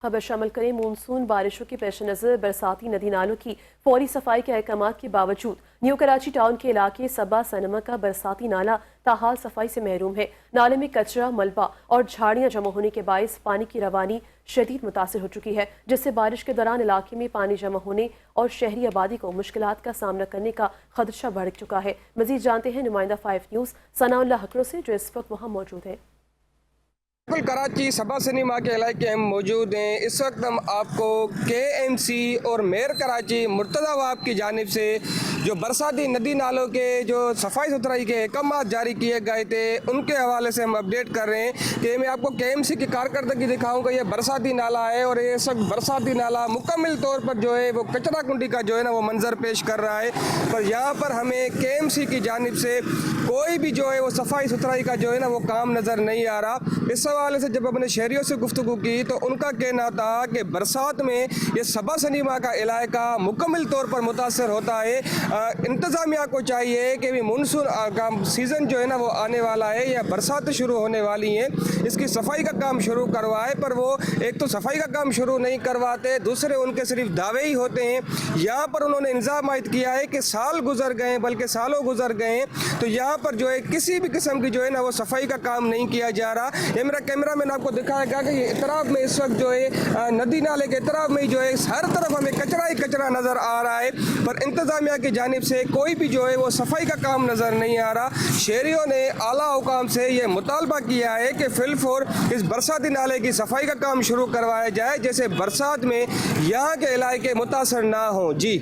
खबर शामिल करें। मानसून बारिशों के पेश नज़र बरसाती नदी नालों की फौरी सफाई के अहकाम के बावजूद न्यू कराची टाउन के इलाके सबा सनमा का बरसाती नाला ताहाल सफाई से महरूम है। नाले में कचरा, मलबा और झाड़ियां जमा होने के बायस पानी की रवानी शदीद मुतासिर हो चुकी है, जिससे बारिश के दौरान इलाके में पानी जमा होने और शहरी आबादी को मुश्किलात का सामना करने का खदशा बढ़ चुका है। मजीद जानते हैं नुमाइंदा 5 न्यूज़ सनाउल्लाह हकरो से, जो इस वक्त वहाँ मौजूद है। कराची सबा सिनेमा के इलाके हम मौजूद हैं। इस वक्त हम आपको KMC और मेयर कराची मुर्तज़ा वाब की जानिब से जो बरसाती नदी नालों के जो सफाई सुथराई के अहकाम जारी किए गए थे उनके हवाले से हम अपडेट कर रहे हैं कि मैं आपको KMC की कारकर्दगी दिखाऊंगा। ये बरसाती नाला है और ये सब बरसाती नाला मुकम्मल तौर पर जो है वो कचरा कुंडी का जो है ना वो मंजर पेश कर रहा है। पर यहाँ पर हमें KMC की जानिब से कोई भी जो है वो सफाई सुथराई का जो है ना वो काम नज़र नहीं आ रहा। इस हवाले से जब अपने शहरियों से गुफ्तगू की तो उनका कहना था कि बरसात में ये सबा सिनेमा का इलाका मुकम्मल तौर पर मुतासर होता है। इंतज़ामिया को चाहिए कि भी मानसून का सीज़न जो है ना वो आने वाला है या बरसात शुरू होने वाली हैं, इसकी सफाई का काम शुरू करवाए। पर वो एक तो सफाई का काम शुरू नहीं करवाते, दूसरे उनके सिर्फ दावे ही होते हैं। यहाँ पर उन्होंने इंतज़ाम आयद किया है कि साल गुजर गए, बल्कि सालों गुजर गए, तो यहाँ पर जो है किसी भी किस्म की जो है ना वो सफाई का काम नहीं किया जा रहा। ये मेरा कैमरा मैन आपको दिखाएगा कि इतराफ में इस वक्त जो है नदी नाले के इतराफ में जो है हर तरफ हमें कचरा ही कचरा नज़र आ रहा है। पर इंतज़ामिया की जानिब से कोई भी जो है वो सफाई का काम नज़र नहीं आ रहा। शहरियों ने आला हुकाम से ये मुतालबा किया है कि फिलफौर इस बरसाती नाले की सफाई का काम शुरू करवाया जाए, जैसे बरसात में यहाँ के इलाके मुतासर ना हो। जी।